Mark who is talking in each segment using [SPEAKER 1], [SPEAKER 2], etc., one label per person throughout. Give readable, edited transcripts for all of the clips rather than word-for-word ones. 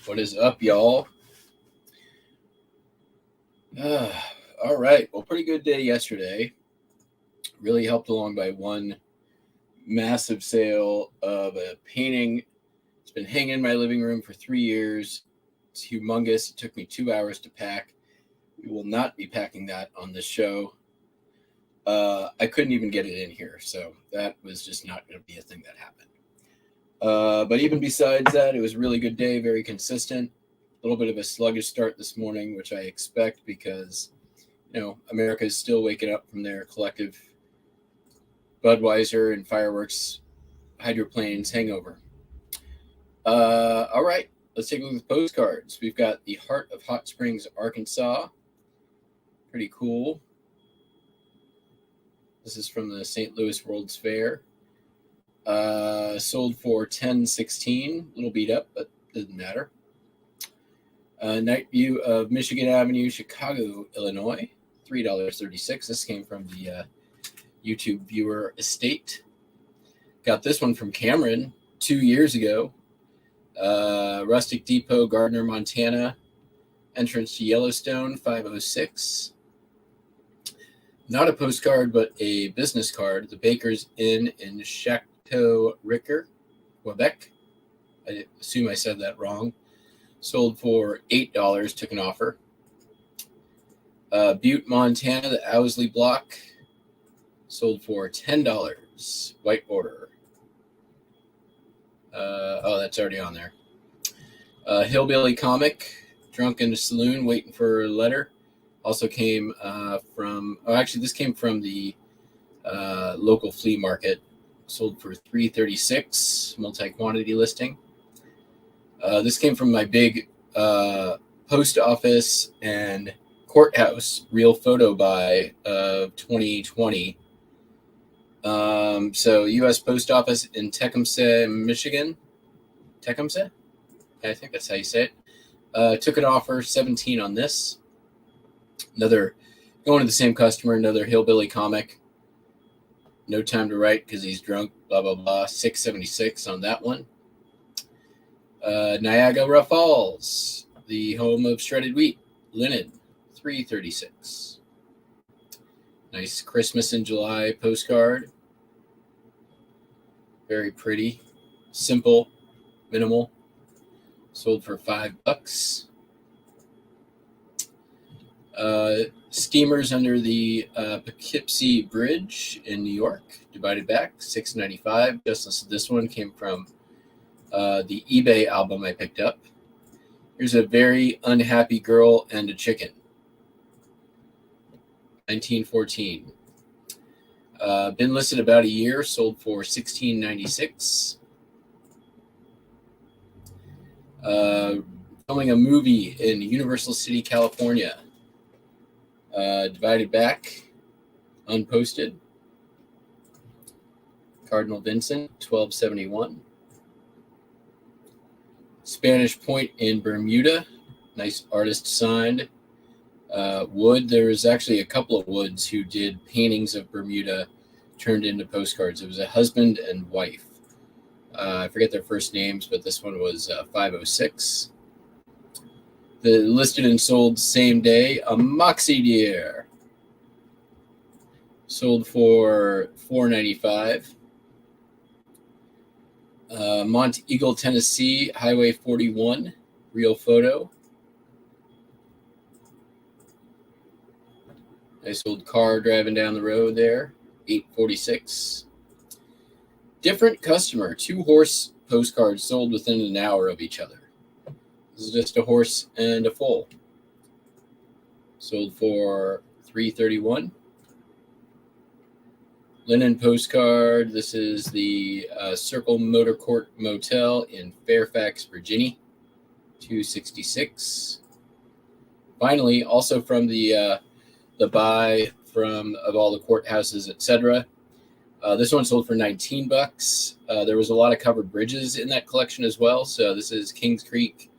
[SPEAKER 1] What is up, y'all? All right. Well, pretty good day yesterday. Really helped along by one massive sale of a painting. It's been hanging in my living room for 3 years. It's humongous. It took me 2 hours to pack. We will not be packing that on this show. I couldn't even get it in here, so that was just not going to be a thing that happened. But even besides that, it was a really good day, very consistent. A little bit of a sluggish start this morning, which I expect because, America is still waking up from their collective Budweiser and fireworks hydroplanes hangover. All right, let's take a look at the postcards. We've got the Heart of Hot Springs, Arkansas. Pretty cool. This is from the St. Louis World's Fair. Sold for $10.16. A little beat up, but doesn't matter. Night view of Michigan Avenue, Chicago, Illinois. $3.36. This came from the YouTube viewer estate. Got this one from Cameron 2 years ago. Rustic Depot, Gardner, Montana. Entrance to Yellowstone, 506. Not a postcard, but a business card. The Baker's Inn in Chateau-Ricoeur, Quebec. I assume I said that wrong. Sold for $8, took an offer. Butte, Montana, the Owsley Block. Sold for $10. White border. That's already on there. Hillbilly Comic, drunk in a saloon, waiting for a letter. Also came this came from the local flea market. Sold for $3.36, multi-quantity listing. This came from my big post office and courthouse real photo buy of 2020. So U.S. Post Office in Tecumseh, Michigan. Tecumseh? I think that's how you say it. Took an offer, $17 on this. Another, going to the same customer, another Hillbilly Comic. No time to write because he's drunk, blah, blah, blah. $6.76 on that one. Niagara Falls, the home of shredded wheat, linen, $3.36. Nice Christmas in July postcard. Very pretty, simple, minimal. Sold for $5. Steamers under the Poughkeepsie Bridge in New York, divided back, $6.95. Just listed this one, came from the eBay album I picked up. Here's a very unhappy girl and a chicken. 1914. Been listed about a year, sold for $16.96. Filming a movie in Universal City, California. Divided back, unposted. Cardinal Vincent, $12.71. Spanish Point in Bermuda, nice artist signed. Wood, there was actually a couple of Woods who did paintings of Bermuda turned into postcards. It was a husband and wife. I forget their first names, but this one was 506. The listed and sold same day, a Moxie Deer. Sold for $4.95. Mont Eagle, Tennessee, Highway 41, real photo. Nice old car driving down the road there, $8.46. Different customer, 2 horse postcards sold within an hour of each other. This is just a horse and a foal. Sold for $3.31. Linen postcard. This is the Circle Motor Court Motel in Fairfax, Virginia, $2.66. Finally, also from the buy of all the courthouses, etc. This one sold for $19. There was a lot of covered bridges in that collection as well. So this is Kings Creek,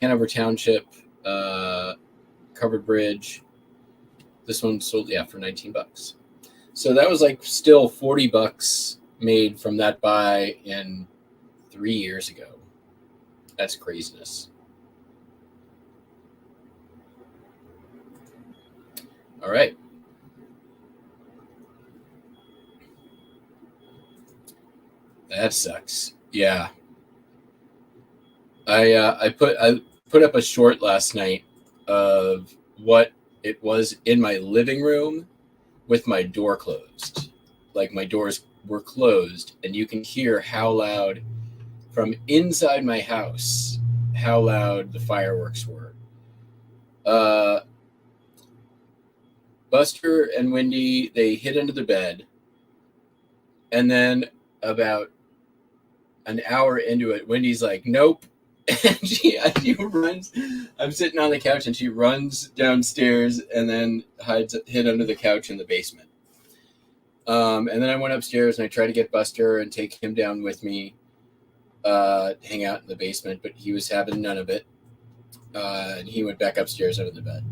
[SPEAKER 1] Hanover Township, covered bridge. This one sold, for $19. So that was like still $40 made from that buy in 3 years ago. That's craziness. All right. That sucks. Yeah. I put up a short last night of what it was in my living room with my door closed. Like my doors were closed, and you can hear how loud from inside my house, how loud the fireworks were. Buster and Wendy, they hid under the bed, and then about an hour into it, Wendy's like, "Nope." And she runs. I'm sitting on the couch, and she runs downstairs and then hid under the couch in the basement. And then I went upstairs and I tried to get Buster and take him down with me, hang out in the basement, but he was having none of it. And he went back upstairs under the bed.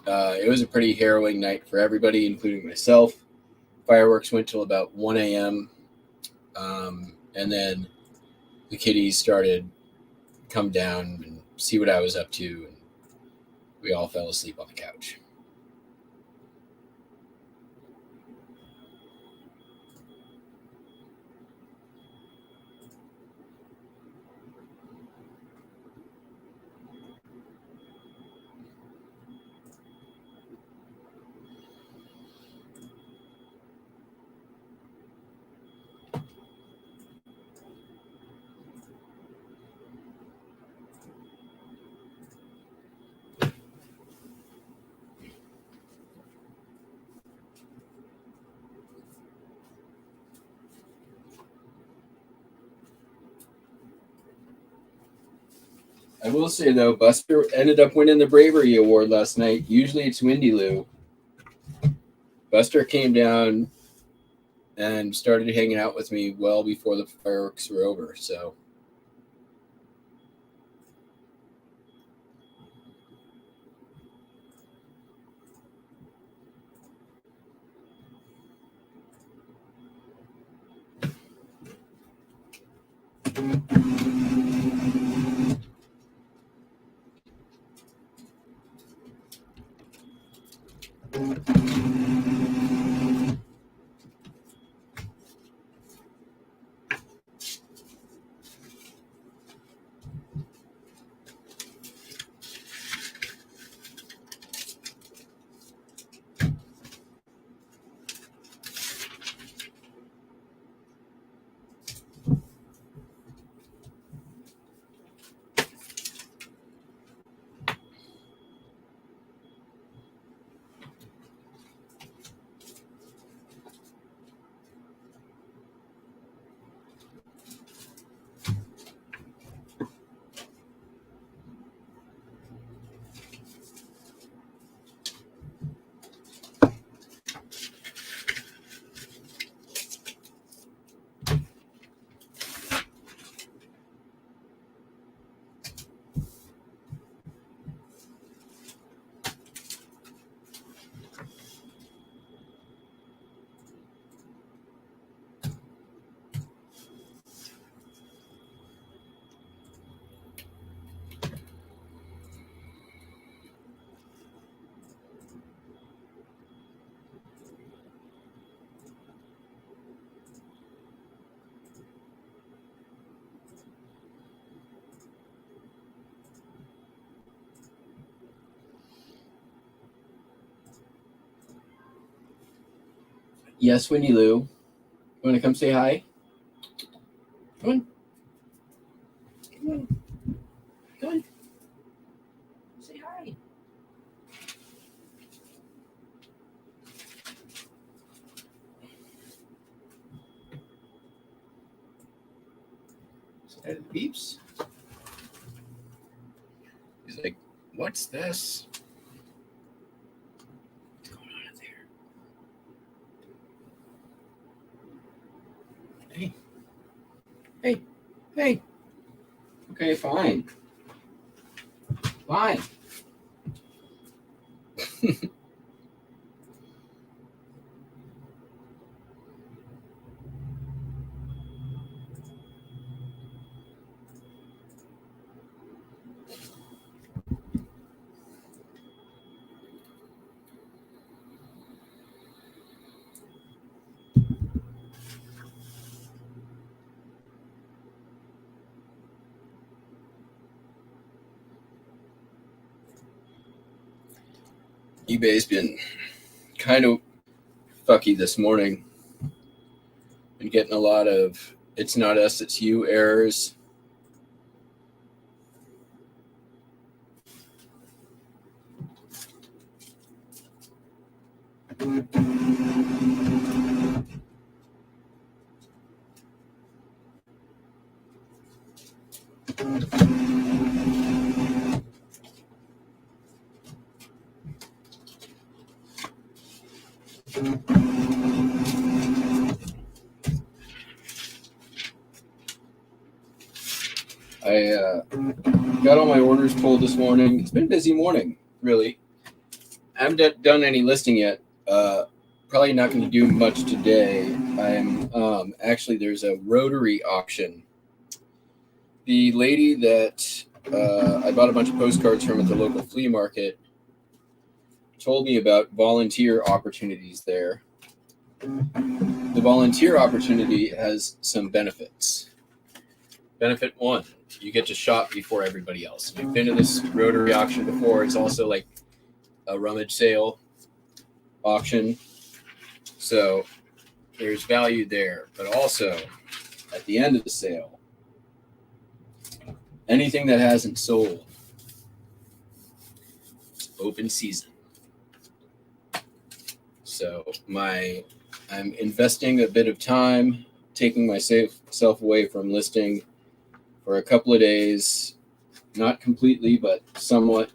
[SPEAKER 1] It was a pretty harrowing night for everybody, including myself. Fireworks went till about 1 a.m. And then the kiddies started to come down and see what I was up to, and we all fell asleep on the couch. I will say, though, Buster ended up winning the Bravery Award last night. Usually it's Windy Lou. Buster came down and started hanging out with me well before the fireworks were over, so... Yes, Windy Lou. You want to come say hi? Come on. Come on. Come on. Say hi. Say hi to the peeps. He's like, what's this? What's going on in there? Hey. Hey. Hey. Okay, fine. Fine. eBay's been kind of fucky this morning. Been getting a lot of "it's not us, it's you" errors. I got all my orders pulled this morning. It's been a busy morning, really. I haven't done any listing yet. Probably not going to do much today. I'm actually, there's a rotary auction. The lady that I bought a bunch of postcards from at the local flea market told me about volunteer opportunities there. The volunteer opportunity has some benefits. Benefit one, you get to shop before everybody else. If you've been to this rotary auction before, it's also like a rummage sale auction. So there's value there. But also, at the end of the sale, anything that hasn't sold, open season. So I'm investing a bit of time, taking myself away from listing for a couple of days, not completely, but somewhat,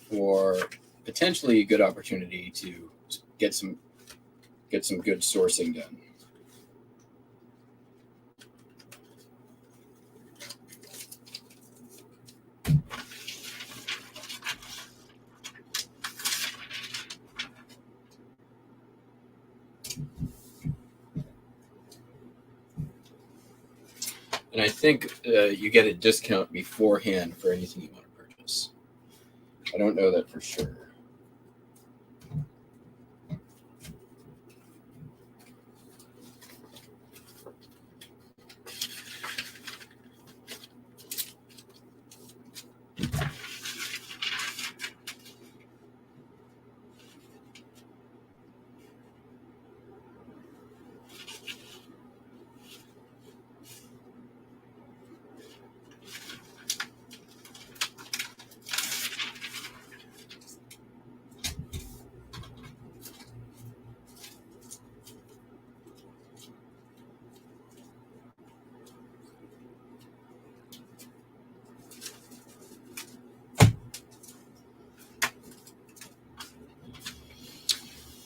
[SPEAKER 1] for potentially a good opportunity to get some good sourcing done. And I think you get a discount beforehand for anything you want to purchase. I don't know that for sure.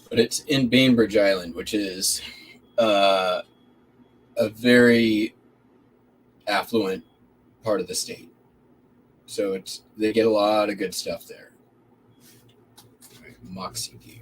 [SPEAKER 1] But it's in Bainbridge Island, which is a very affluent part of the state. So they get a lot of good stuff there. Right, Moxie gear.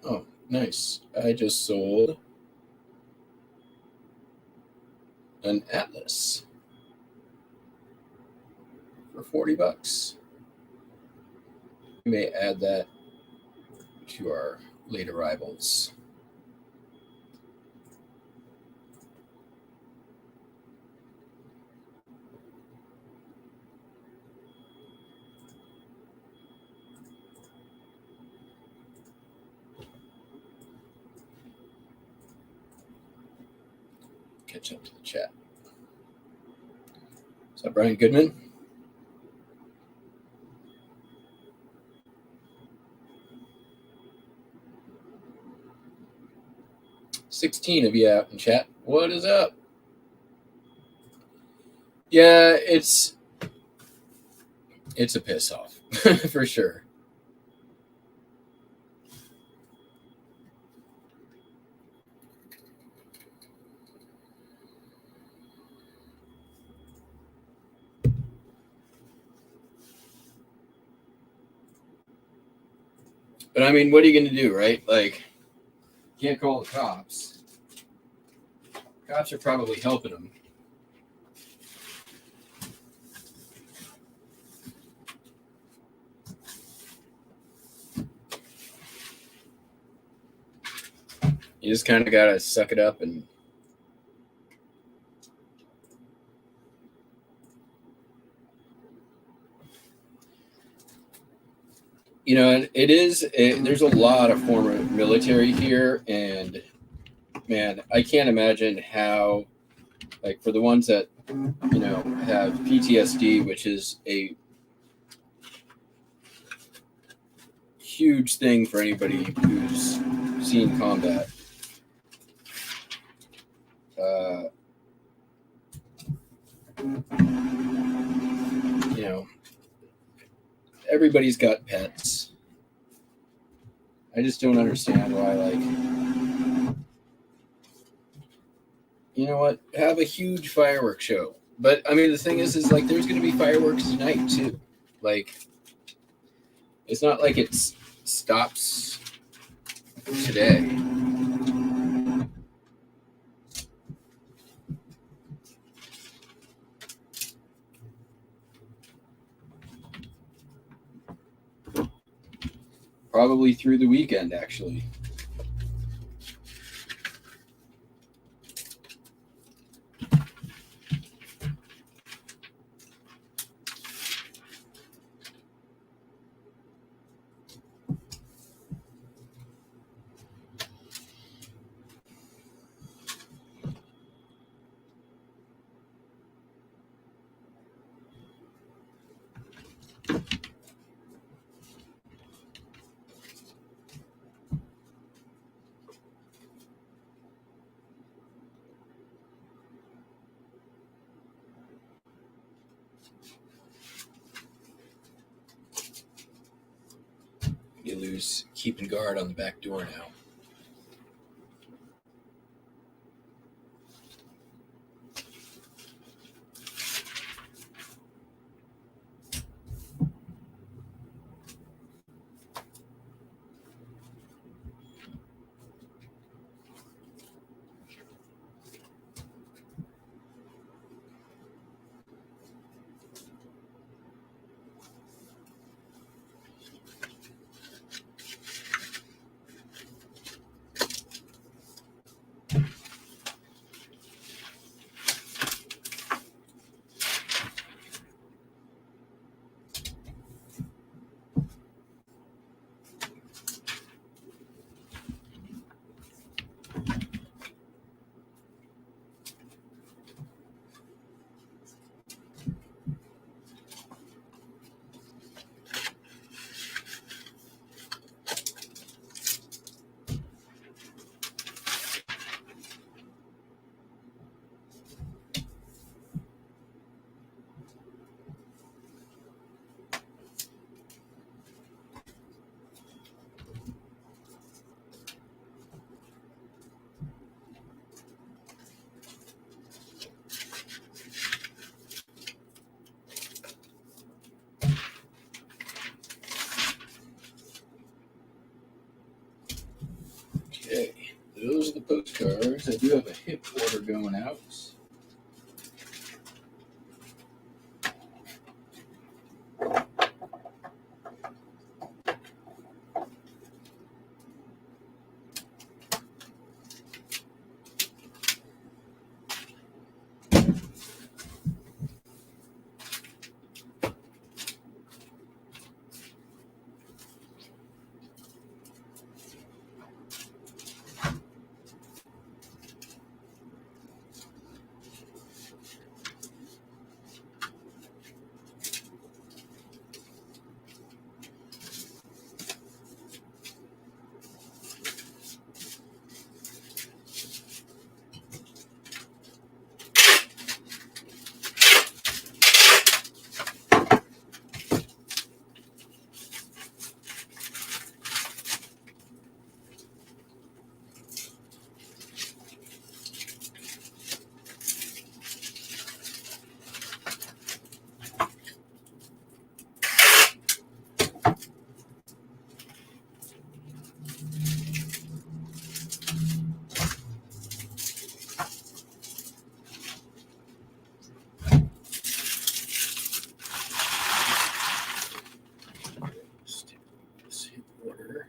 [SPEAKER 1] Oh, nice. I just sold an Atlas for $40. We may add that to our late arrivals. Catch up to the chat. Is that Brian Goodman? $16 of you out in chat. What is up? Yeah, it's a piss off for sure. But I mean, what are you going to do, right? Like, can't call the cops. Cops are probably helping them. You just kind of got to suck it up and there's a lot of former military here, and man, I can't imagine how, like, for the ones that have PTSD, which is a huge thing for anybody who's seen combat. Everybody's got pets. I just don't understand why, like, you know what? Have a huge fireworks show. But I mean, the thing is like, there's going to be fireworks tonight too. Like, it's not like it stops today. Probably through the weekend, actually. You lose keeping guard on the back door now. Slurs. I do have a hip order going out. This hip order.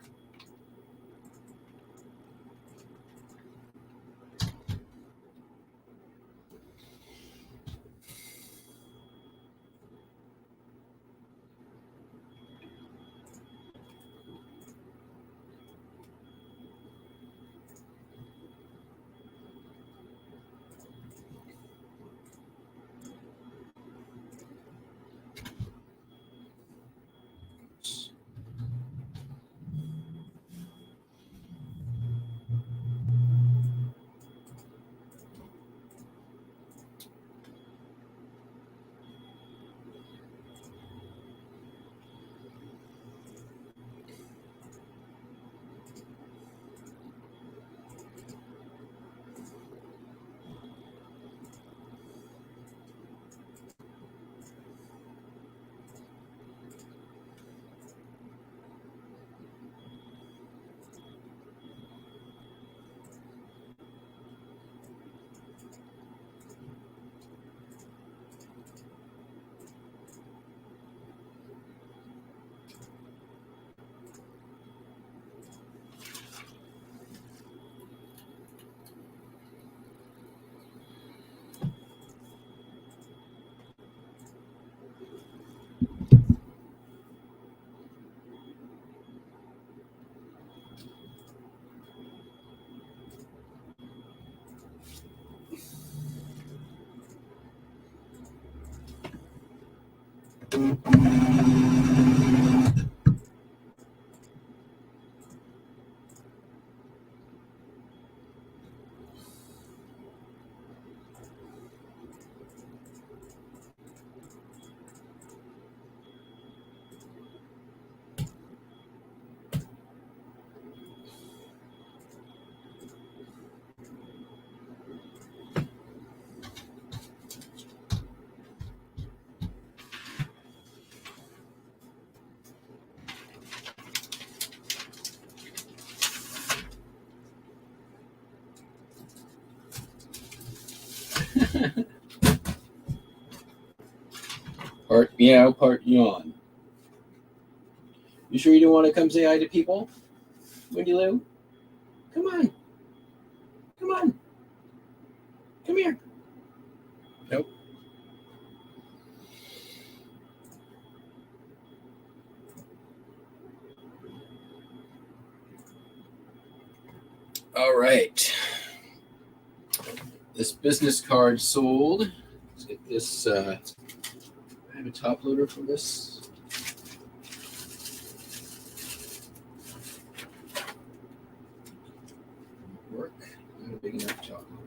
[SPEAKER 1] Part meow, part yawn. You sure you don't want to come say hi to people, Wendy Lou? Come on. Come on. Come here. Nope. All right. This business card sold. Let's get this. I have a top loader for this. Work. Not a big enough top loader.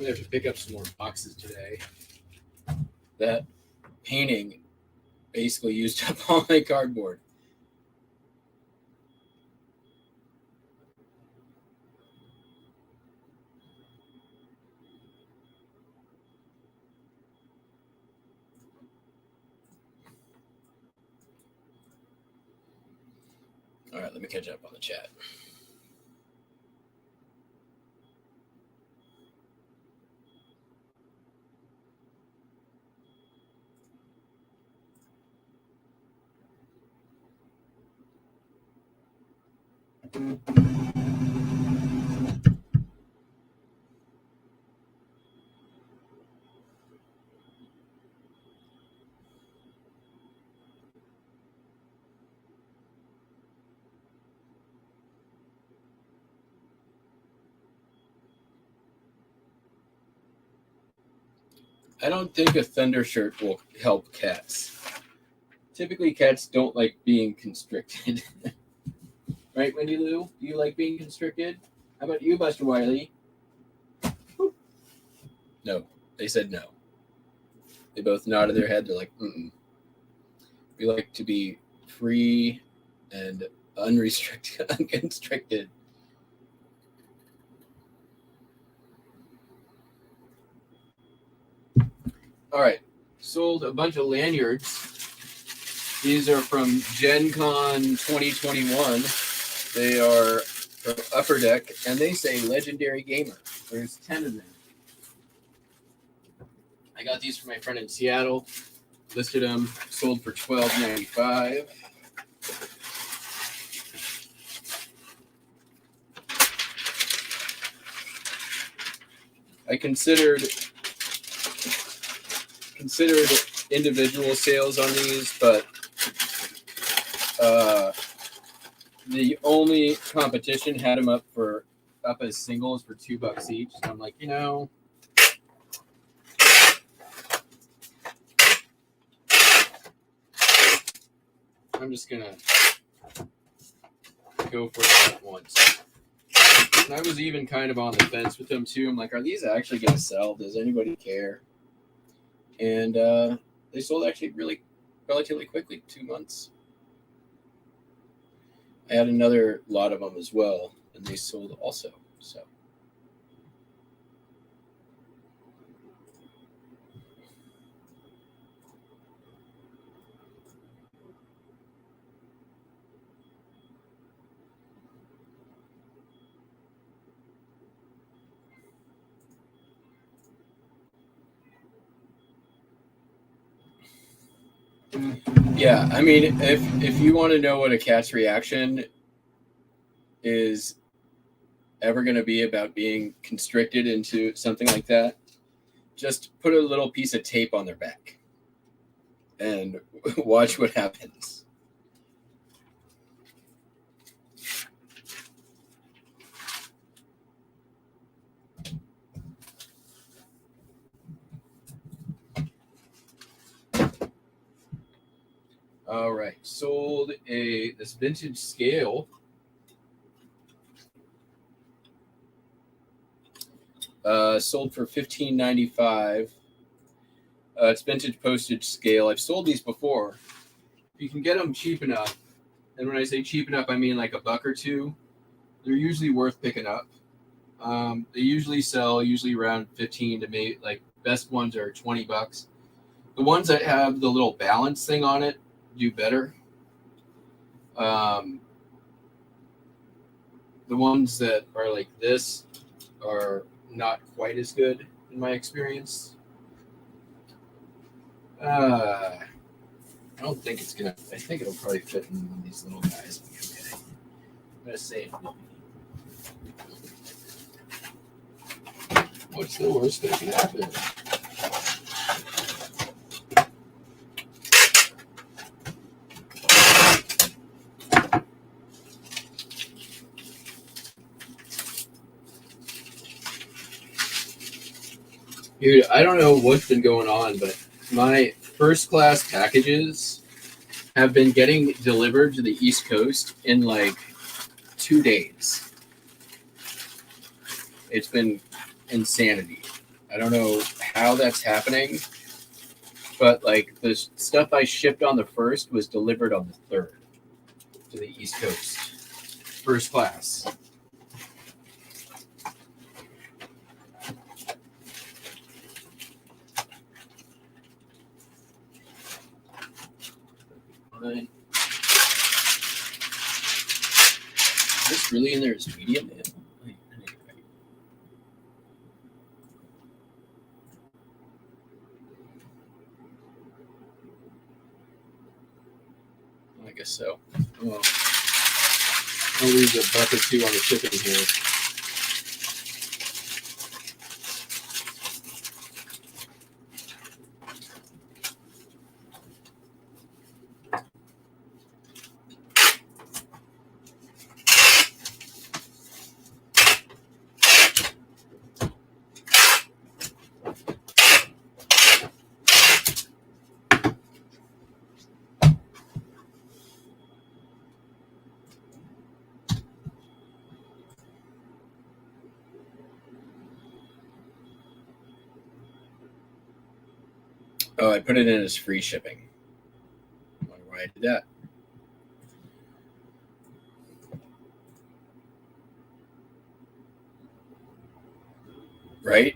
[SPEAKER 1] gonna have to pick up some more boxes today. That painting basically used up all my cardboard. All right, let me catch up on the chat. I don't think a thunder shirt will help cats. Typically, cats don't like being constricted. Right, Wendy Lou? Do you like being constricted? How about you, Buster Wiley? No. They said no. They both nodded their head. They're like, mm-mm. We like to be free and unrestricted, unconstricted. All right. Sold a bunch of lanyards. These are from Gen Con 2021. They are from Upper Deck, and they say Legendary Gamer. There's 10 of them. I got these from my friend in Seattle. Listed them. Sold for $12.95. I considered individual sales on these, but the only competition had them up as singles for $2 each. So I'm like, I'm just gonna go for that once. And I was even kind of on the fence with them too. I'm like, are these actually gonna sell? Does anybody care? And they sold actually relatively quickly, 2 months. I had another lot of them as well, and they sold also. So. Yeah, I mean, if you want to know what a cat's reaction is ever going to be about being constricted into something like that, just put a little piece of tape on their back and watch what happens. All right, sold this vintage scale. Sold for $15.95. It's vintage postage scale. I've sold these before. You can get them cheap enough, and when I say cheap enough, I mean like $1 or $2. They're usually worth picking up. They usually sell around 15 to maybe, like, best ones are $20. The ones that have the little balance thing on it do better. The ones that are like this are not quite as good in my experience. I don't think it's gonna. I think it'll probably fit in one of these little guys. Okay. I'm gonna say it. What's the worst that can happen? Dude, I don't know what's been going on, but my first class packages have been getting delivered to the East Coast in like 2 days. It's been insanity. I don't know how that's happening, but like the stuff I shipped on the 1st was delivered on the 3rd to the East Coast, first class. Fine. Is this really in there as medium? I guess so. Well, I'll lose a buck or two on the shipping here. Oh, I put it in as free shipping. I wonder why I did that. Right?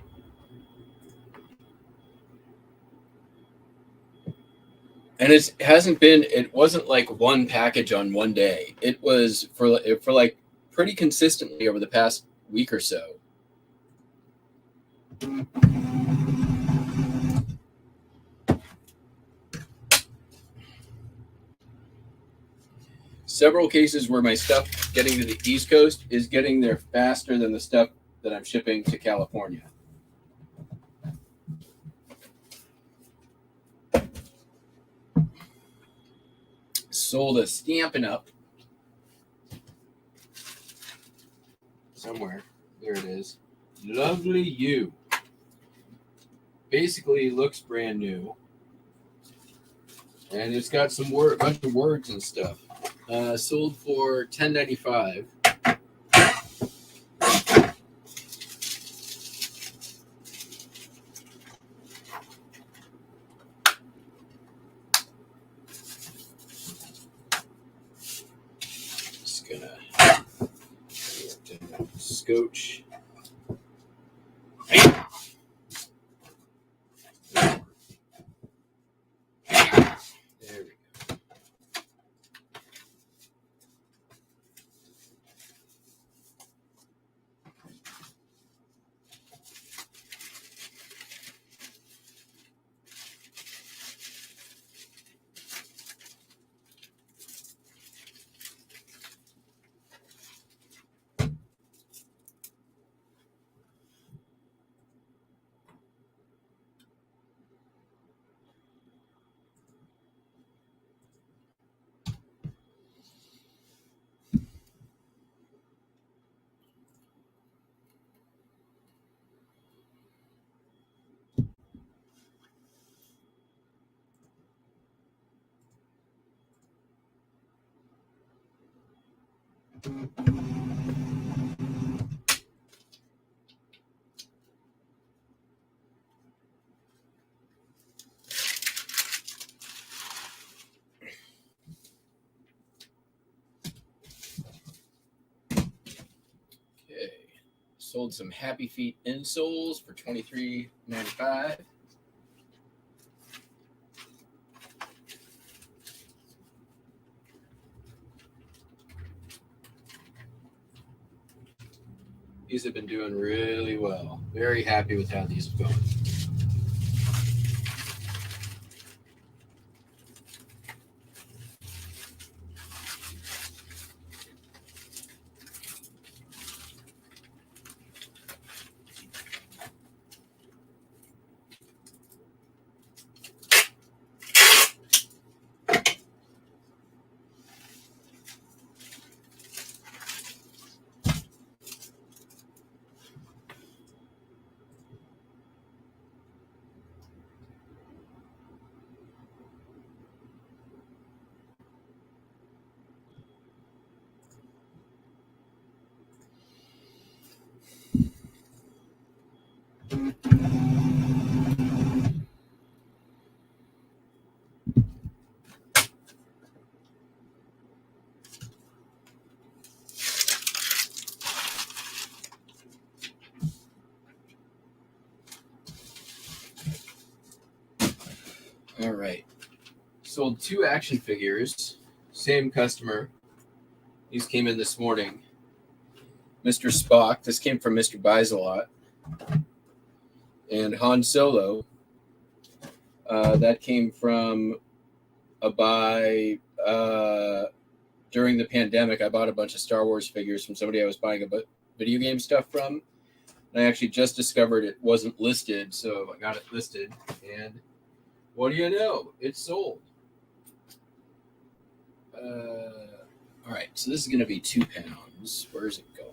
[SPEAKER 1] And it wasn't like one package on one day. It was for like pretty consistently over the past week or so. Several cases where my stuff getting to the East Coast is getting there faster than the stuff that I'm shipping to California. Sold a Stampin' Up! Somewhere. There it is. Lovely You. Basically looks brand new. And it's got some bunch of words and stuff. Sold for $10.95. Just gonna scotch. There we go. Okay. Sold some Happy Feet insoles for $23.95. These have been doing really well. Very happy with how these have gone. All right. Sold 2 action figures. Same customer. These came in this morning. Mr. Spock. This came from Mr. Buys a Lot. And Han Solo. That came from a buy during the pandemic. I bought a bunch of Star Wars figures from somebody I was buying a video game stuff from. And I actually just discovered it wasn't listed, so I got it listed. And what do you know? It's sold. All right, so this is going to be £2. Where is it going?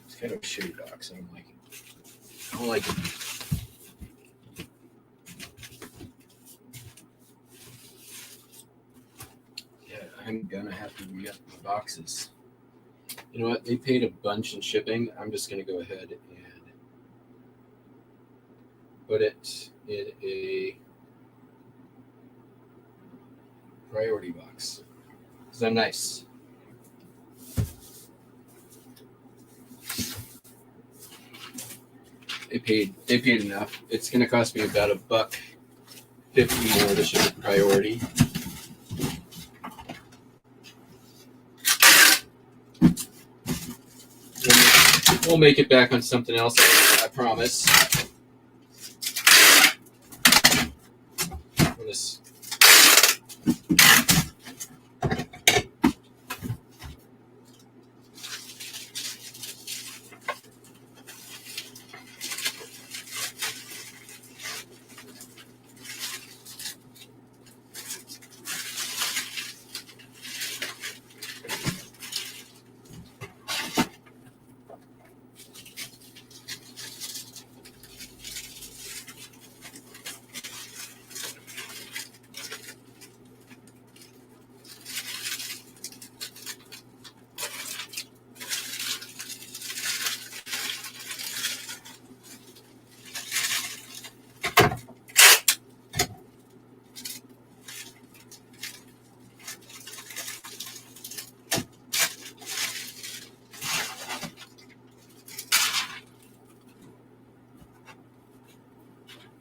[SPEAKER 1] It's kind of a shitty box. I don't like it. I don't like it. Yeah, I'm going to have to re-up the boxes. You know what? They paid a bunch in shipping. I'm just going to go ahead and put it in a priority box. Because I'm nice. They paid enough. It's going to cost me about $1.50 more to ship it priority. We'll make it back on something else, I promise. This.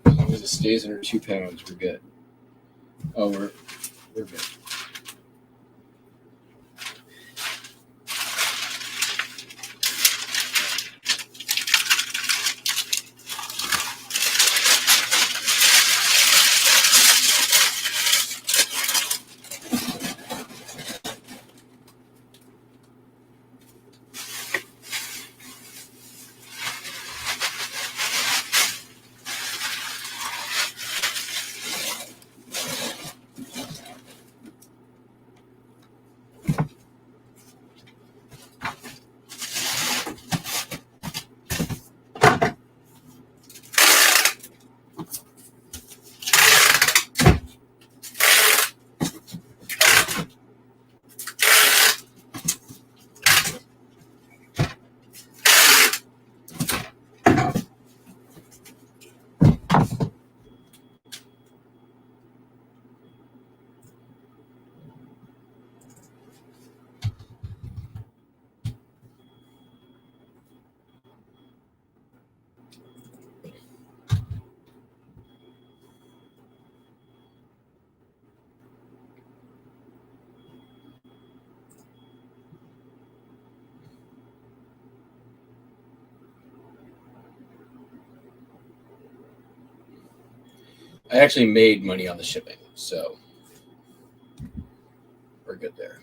[SPEAKER 1] As long as it stays under £2, we're good. Oh, we're good. I actually made money on the shipping, so we're good there.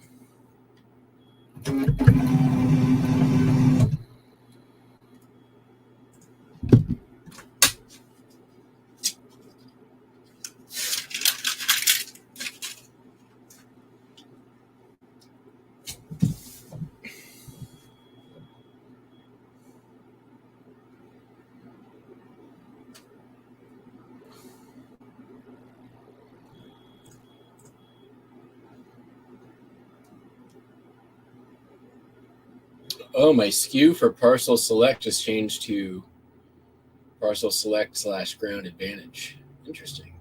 [SPEAKER 1] Oh, my SKU for Parcel Select just changed to Parcel Select / Ground Advantage. Interesting.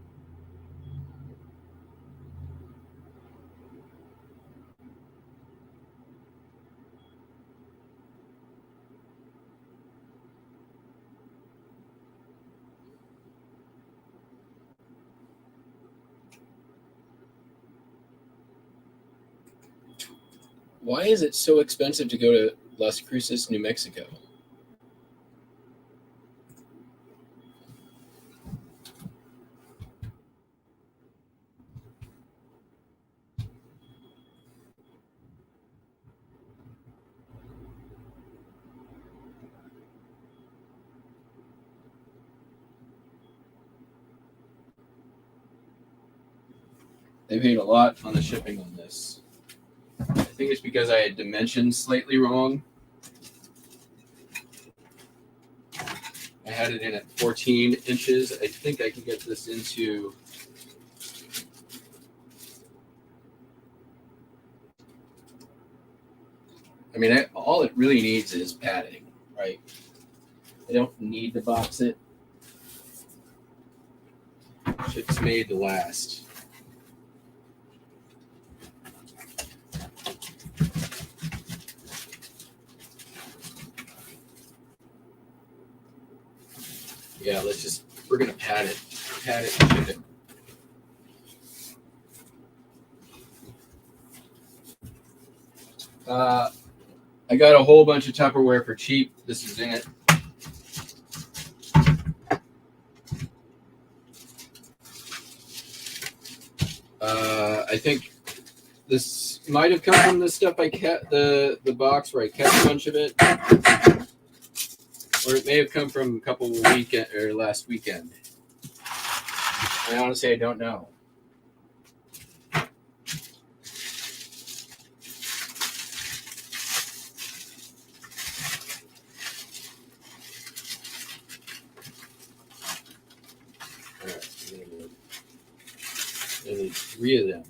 [SPEAKER 1] Why is it so expensive to go to Las Cruces, New Mexico? They paid a lot on the shipping on this. I think it's because I had dimensions slightly wrong. I had it in at 14 inches. I think I can get this into... I mean, all it really needs is padding, right? I don't need to box it. Shit's made to last. Yeah, we're going to pad it and ship it. I got a whole bunch of Tupperware for cheap. This is in it. I think this might have come from the stuff I kept, the box where I kept a bunch of it. Or it may have come from a couple last weekend. I honestly, I don't know. All right, I need 3 of them.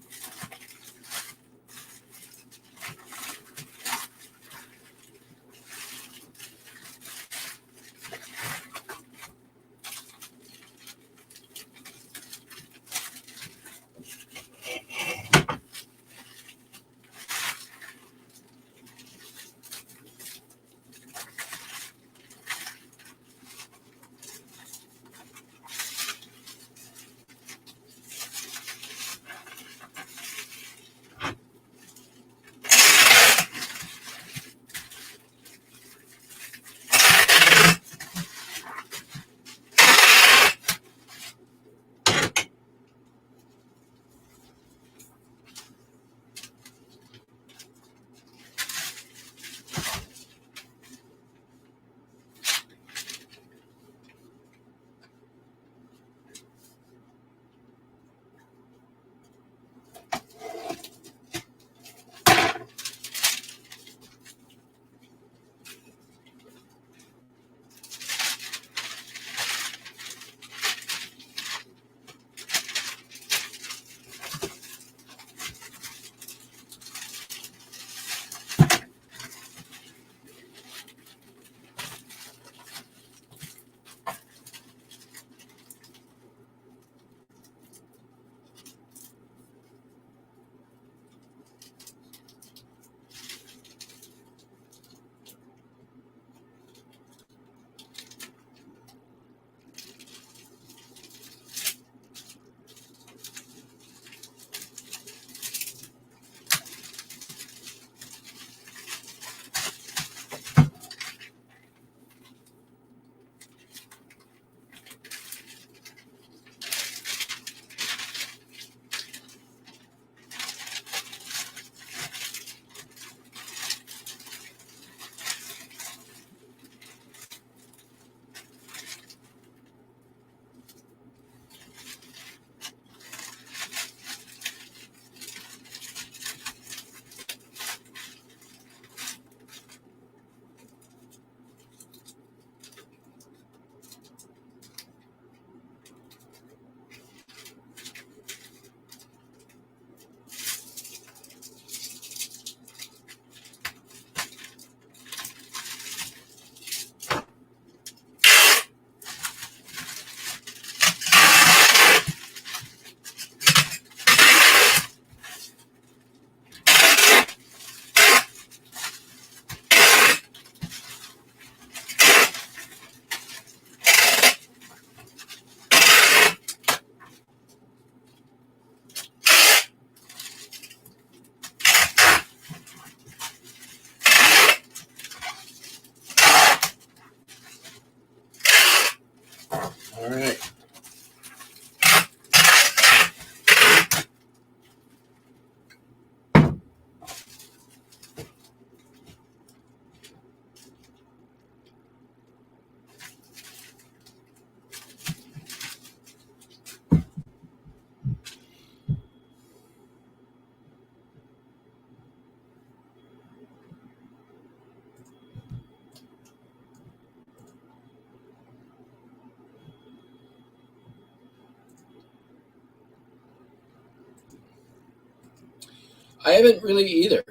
[SPEAKER 1] I haven't really either.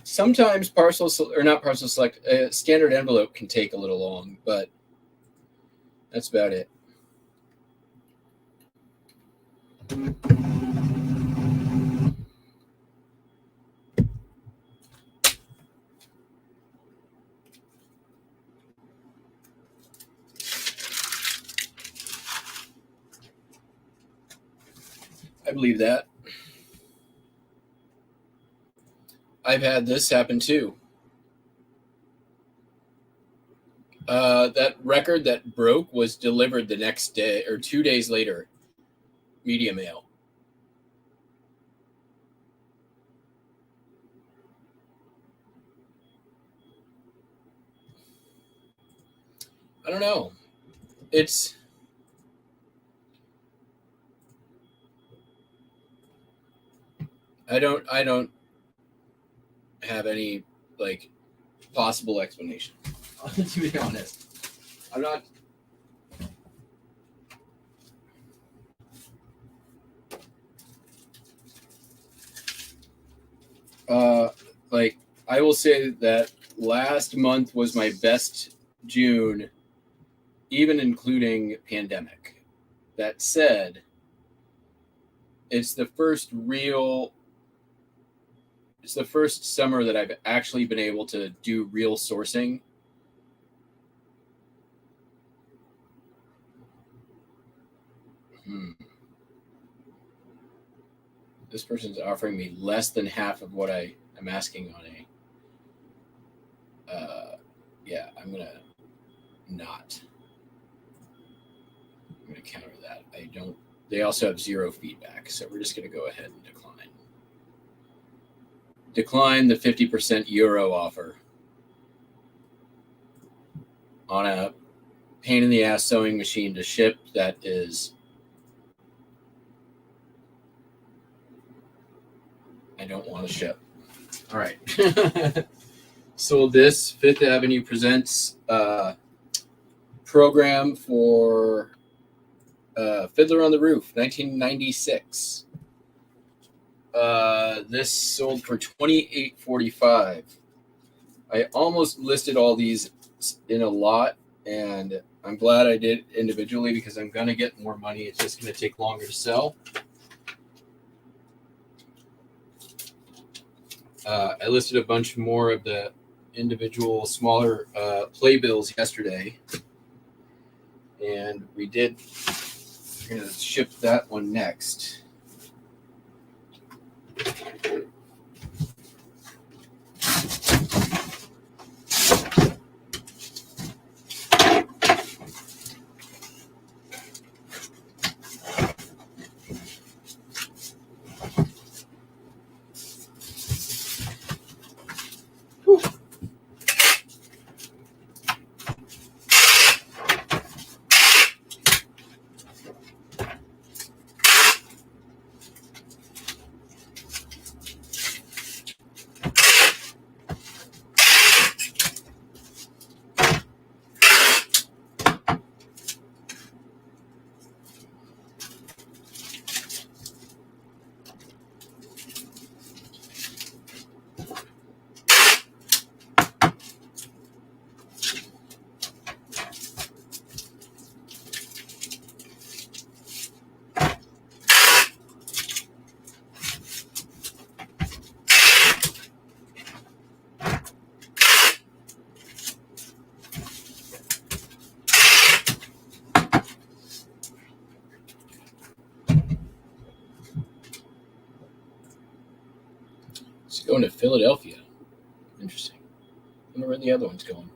[SPEAKER 1] Sometimes parcel select, standard envelope can take a little long, but that's about it. I believe that. I've had this happen too. That record that broke was delivered the next day or 2 days later, media mail. I don't know. I don't have any like possible explanation. To be honest, I'm not. Like I will say that last month was my best June, even including pandemic. That said, it's the first summer that I've actually been able to do real sourcing. This person's offering me less than half of what I am asking on a. Yeah, I'm gonna counter that. I don't. They also have 0 feedback, so we're just gonna go ahead and decline. Decline the 50% euro offer on a pain in the ass sewing machine to ship that is. I don't want to ship. All right. So this Fifth Avenue Presents program for Fiddler on the Roof, 1996. This sold for $28.45. I almost listed all these in a lot, and I'm glad I did individually because I'm gonna get more money. It's just gonna take longer to sell. I listed a bunch more of the individual smaller playbills yesterday, and we're gonna ship that one next. It's going to Philadelphia. Interesting. I wonder where the other one's going.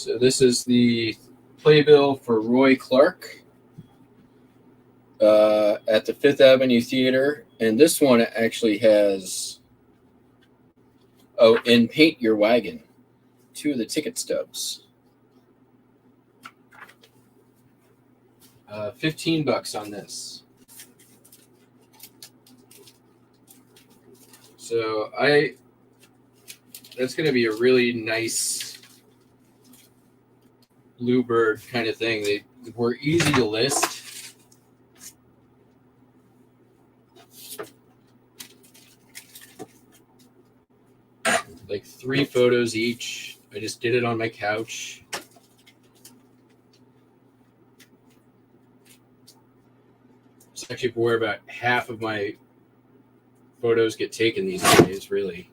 [SPEAKER 1] So this is the playbill for Roy Clark at the Fifth Avenue Theater. And this one actually has, and Paint Your Wagon, 2 of the ticket stubs. $15 on this. So that's going to be a really nice bluebird kind of thing. They were easy to list. Like 3 photos each. I just did it on my couch. It's actually where about half of my photos get taken these days, really.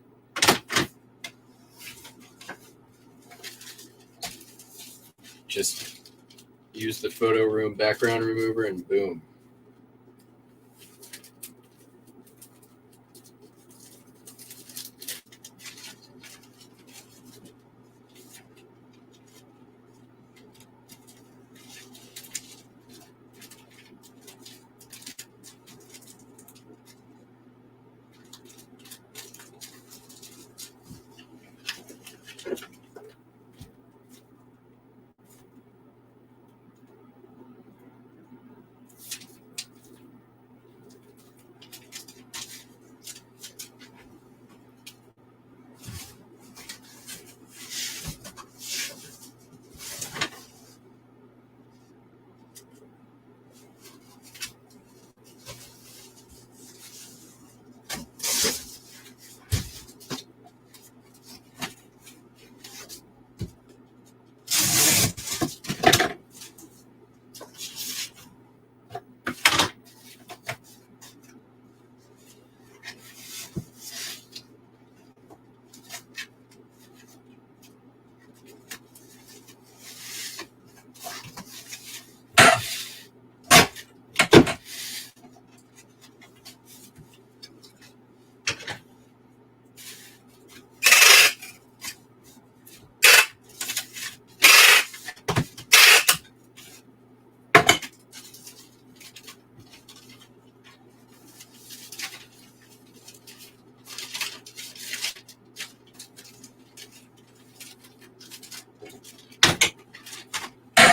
[SPEAKER 1] Just use the photo room background remover and boom.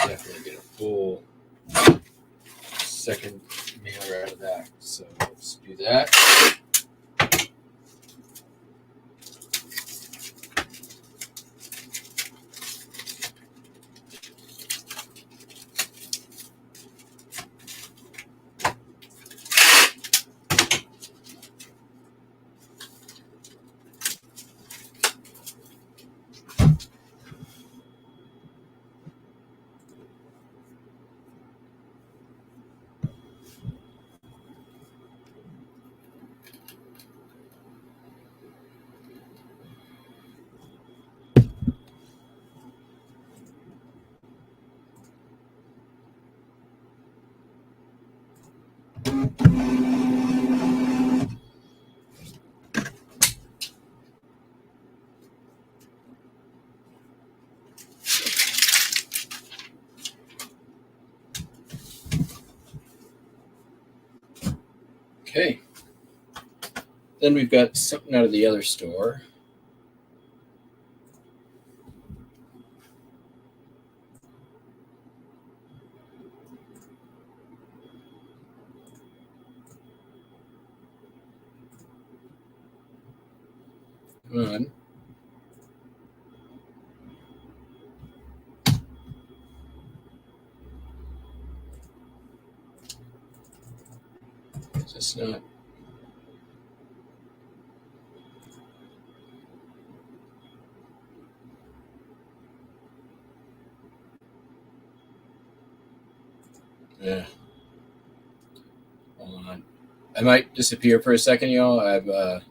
[SPEAKER 1] Definitely get a full second mailer out of that. So let's do that. Okay. Then we've got something out of the other store. Come on. Is this not? Yeah. Hold on. I might disappear for a second, y'all. I'm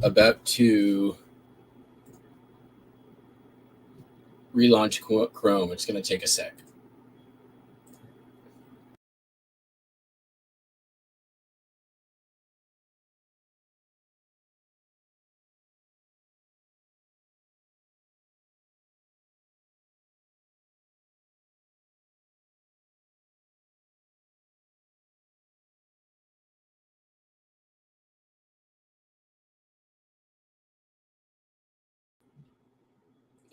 [SPEAKER 1] about to relaunch Chrome. It's going to take a sec.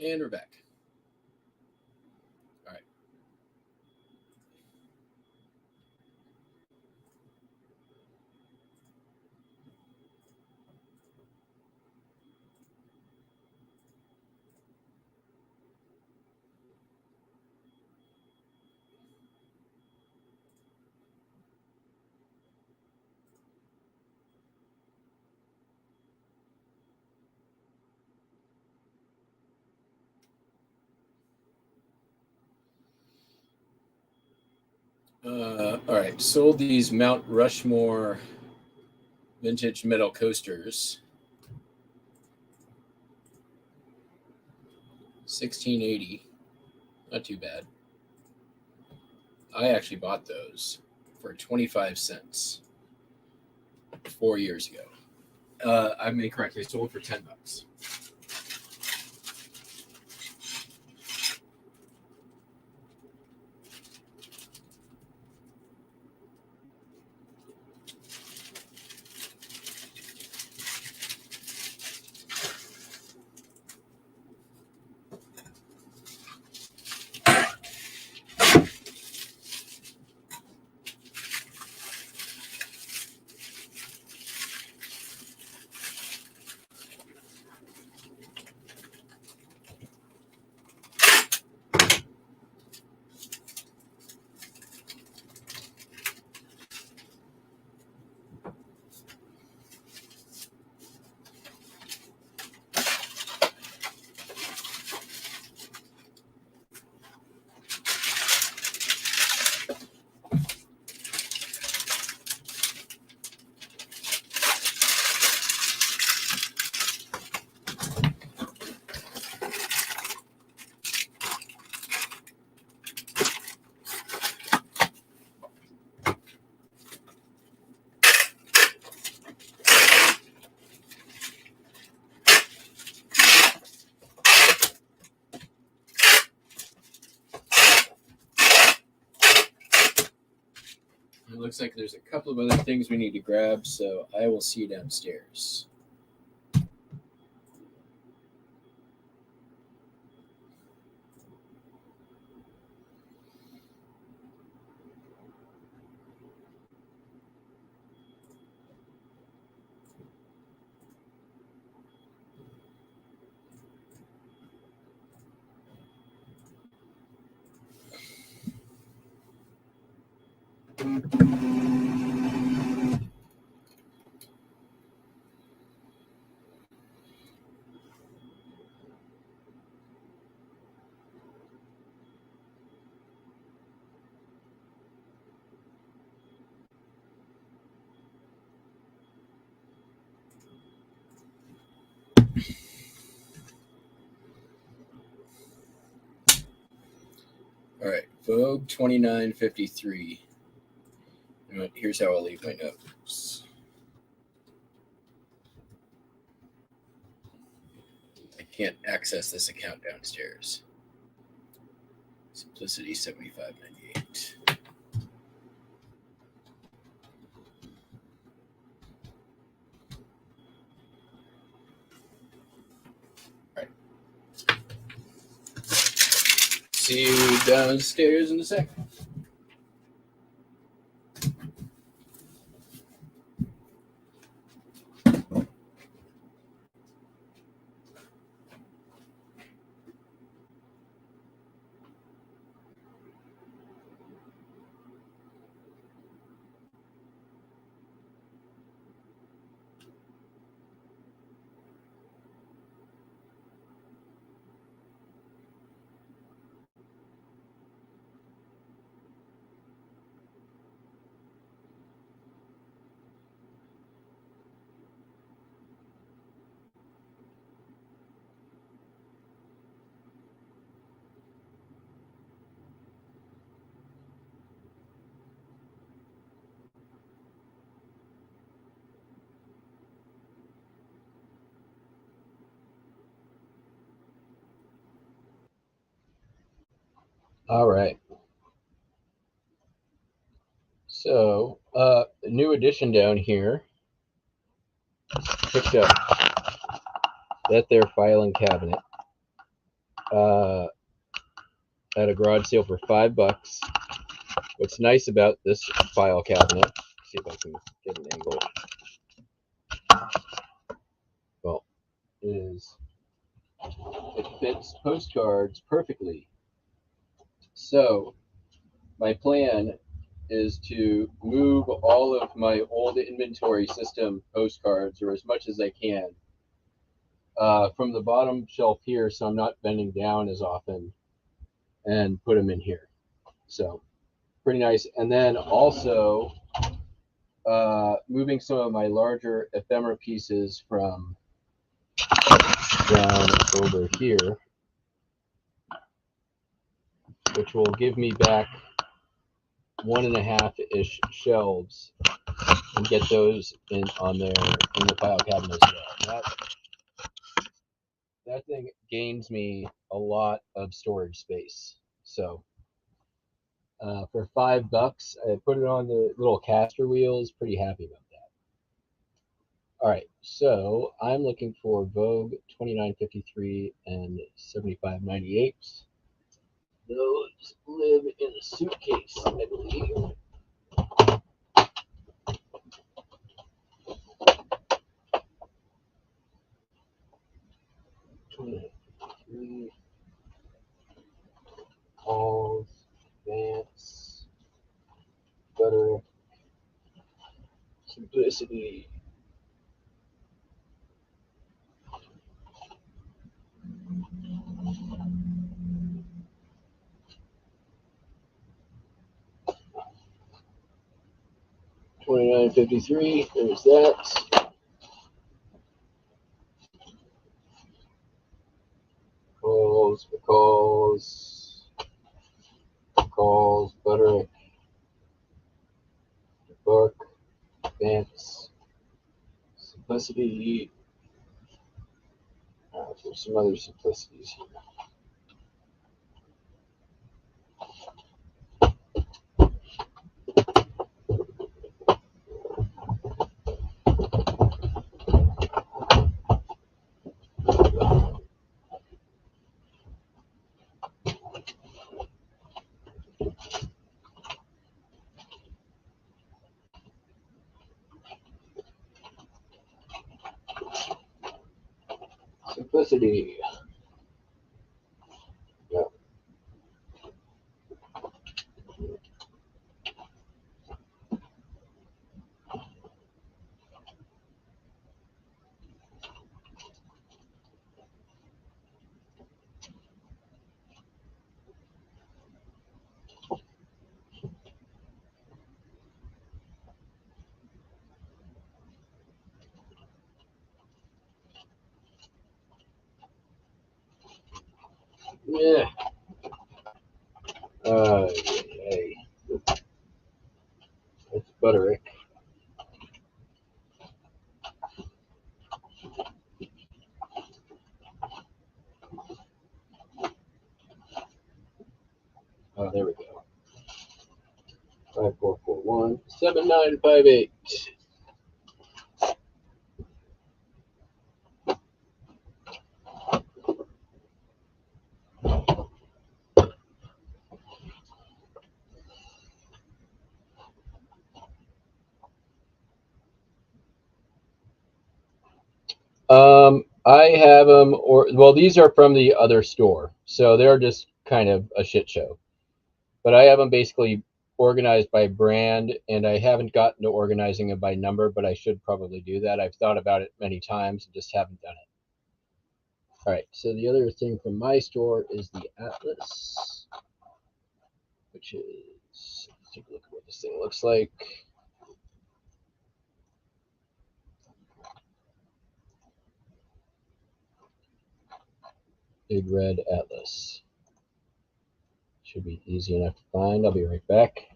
[SPEAKER 1] And we're back. All right. All right. Sold these Mount Rushmore vintage metal coasters. 1680. Not too bad. I actually bought those for 25 cents 4 years ago. I may correct. They sold for $10. It looks like there's a couple of other things we need to grab, so I will see you downstairs. All right, Vogue 2953. Here's how I'll leave my notes. I can't access this account downstairs. Simplicity 7598. All right. See you downstairs in a sec. All right. So, new addition down here. Picked up that there filing cabinet.
[SPEAKER 2] at a garage sale for $5. What's nice about this file cabinet, see if I can get an angle, well, is it fits postcards perfectly. So my plan is to move all of my old inventory system postcards, or as much as I can, from the bottom shelf here, so I'm not bending down as often, and put them in here. So pretty nice. And then also moving some of my larger ephemera pieces from down over here, which will give me back 1.5-ish shelves, and get those in on there in the file cabinet as well. That thing gains me a lot of storage space. So for $5, I put it on the little caster wheels. Pretty happy about that. All right, so I'm looking for Vogue 2953 and 7598. Those live in a suitcase, I believe. Calls, Vance, Butter, Simplicity. $29.53. There's that. Calls, Butter, Bark, Vance, Simplicity. There's some other simplicities here. Simplicity. Yep. Yeah. Hey. That's Butterick. Oh, there we go. 5441-7958. I have them, well, these are from the other store, so they're just kind of a shit show. But I have them basically organized by brand, and I haven't gotten to organizing them by number, but I should probably do that. I've thought about it many times and just haven't done it. All right, so the other thing from my store is the Atlas, which is, let's take a look at what this thing looks like. Big red Atlas. Should be easy enough to find. I'll be right back.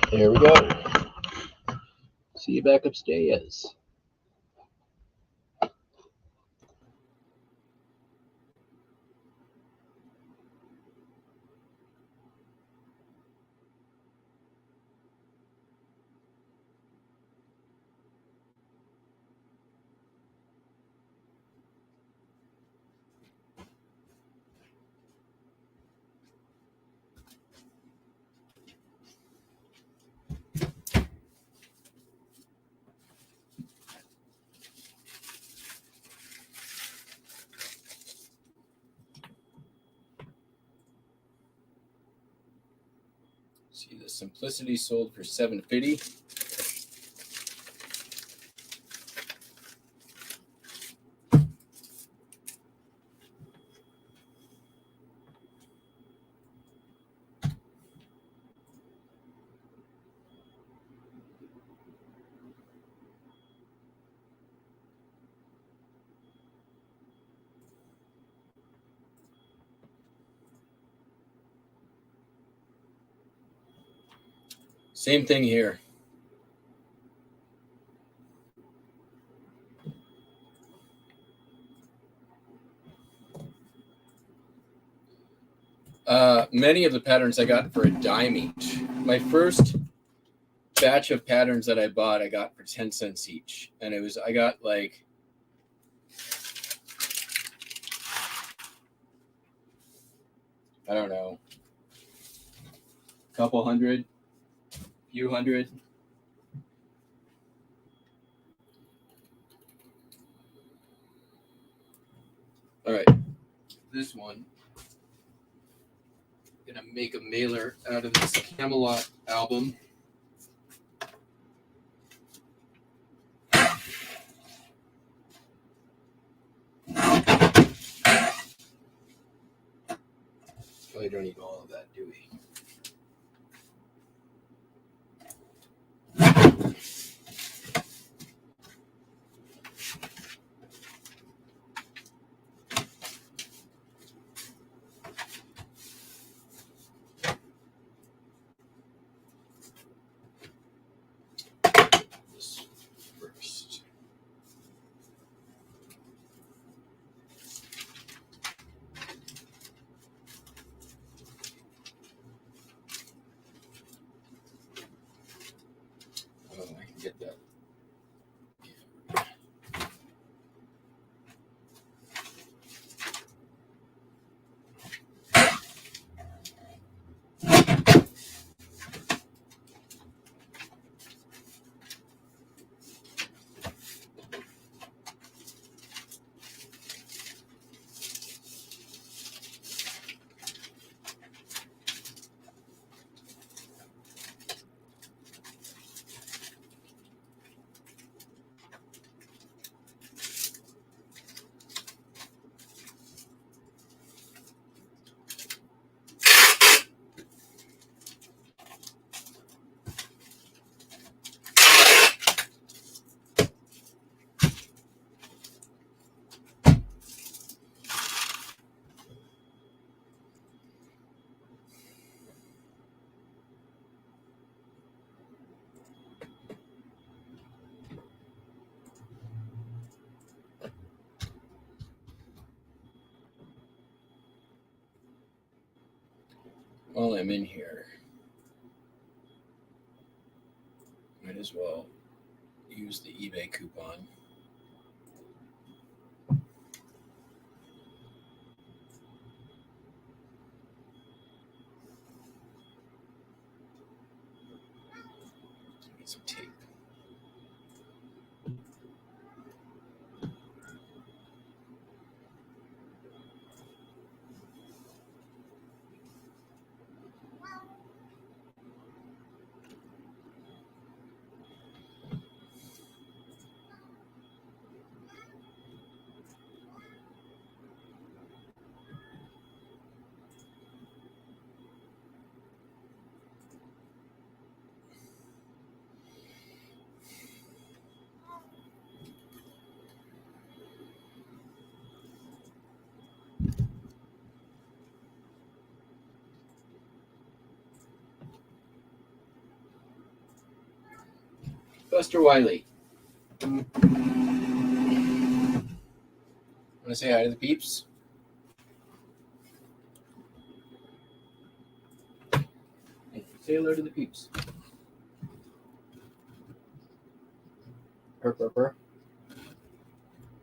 [SPEAKER 2] There we go. See you back upstairs.
[SPEAKER 1] See, the Simplicity sold for $750. Same thing here. Many of the patterns I got for a dime each. My first batch of patterns that I bought, I got for 10 cents each. And I got like, I don't know, a couple hundred, few hundred. All right, this one, I'm gonna make a mailer out of this Camelot album. Probably don't need all of that, do we? This first. Oh, I can get that. While I'm in here, might as well use the eBay coupon. Get some tape. Buster Wiley. Want to say hi to the peeps? Say hello to the peeps. Purr, purr, purr.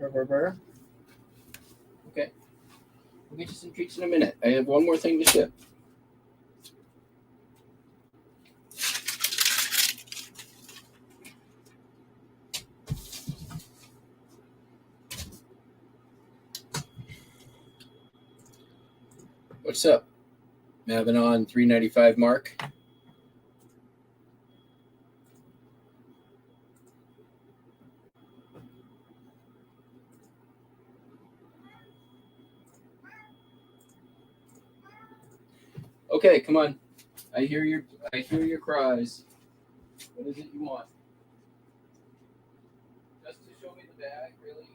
[SPEAKER 1] Purr, purr, purr. Okay. We'll get you some treats in a minute. I have one more thing to ship. What's up? Having on 395 mark. Okay, come on. I hear your cries. What is it you want? Just to show me the bag, really?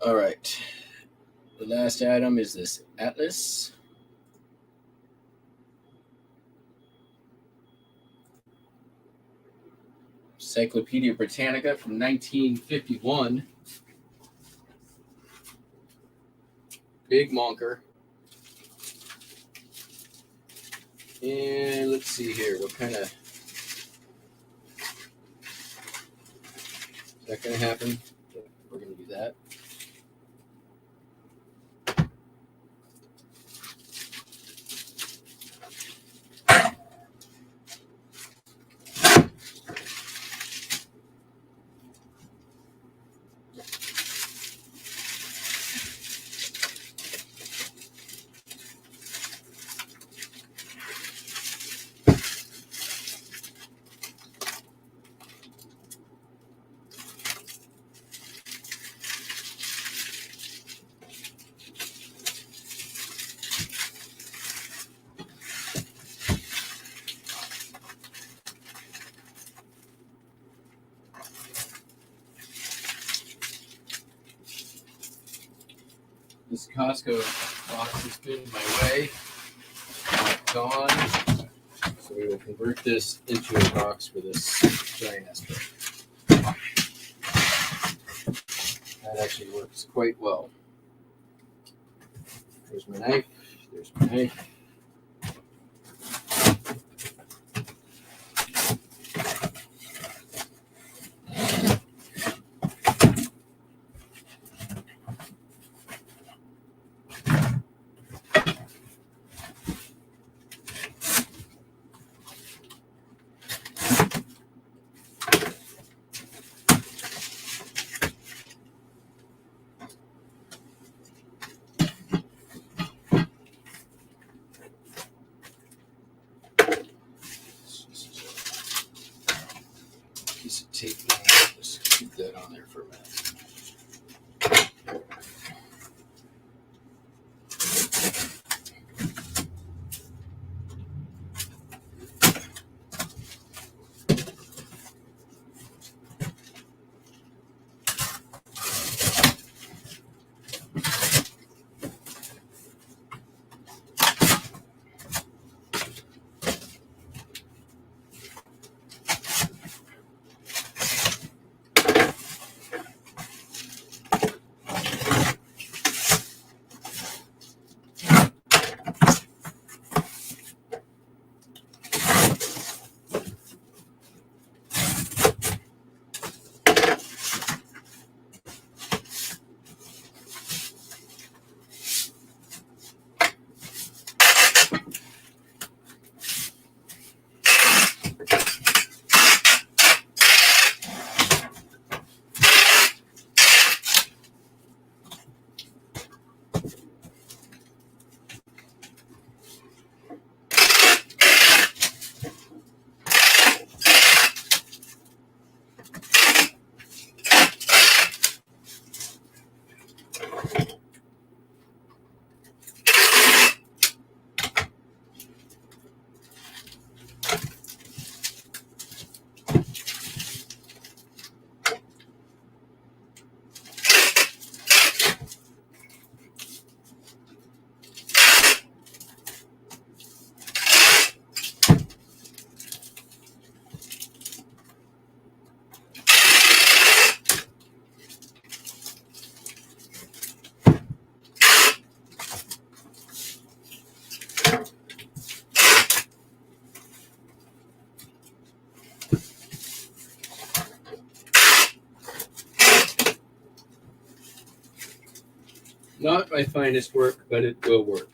[SPEAKER 1] All right. The last item is this atlas. Encyclopedia Britannica from 1951. Big monker. And let's see here. What kind of... Is that going to happen? We're going to do that. This Costco box has been in my way. It's gone. So we will convert this into a box for this giant aspect. That actually works quite well. There's my knife. There's my knife. Piece of tape. Just keep that on there for a minute.
[SPEAKER 3] Not my finest work, but it will work.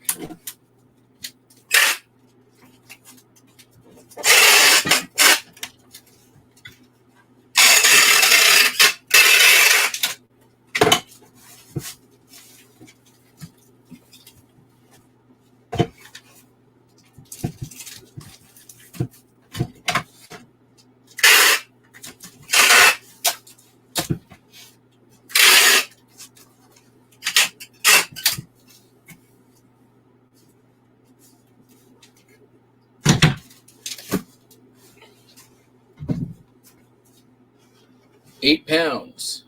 [SPEAKER 1] £8.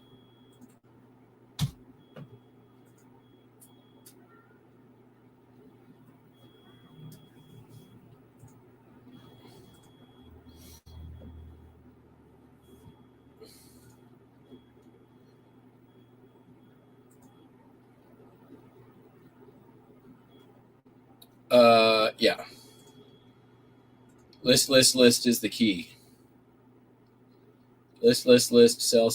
[SPEAKER 1] Yeah. List is the key. List, sell.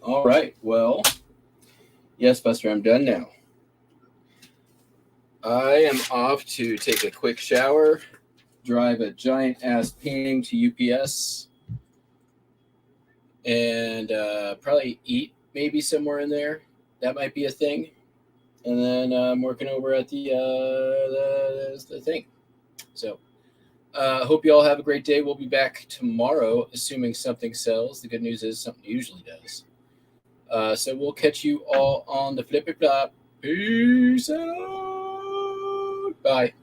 [SPEAKER 1] All right. Well, yes, Buster, I'm done now. I am off to take a quick shower, drive a giant ass painting to UPS, and probably eat maybe somewhere in there. That might be a thing. And then I'm working over at the thing. So hope you all have a great day. We'll be back tomorrow, assuming something sells. The good news is something usually does. So we'll catch you all on the flippy flop. Peace out. Bye.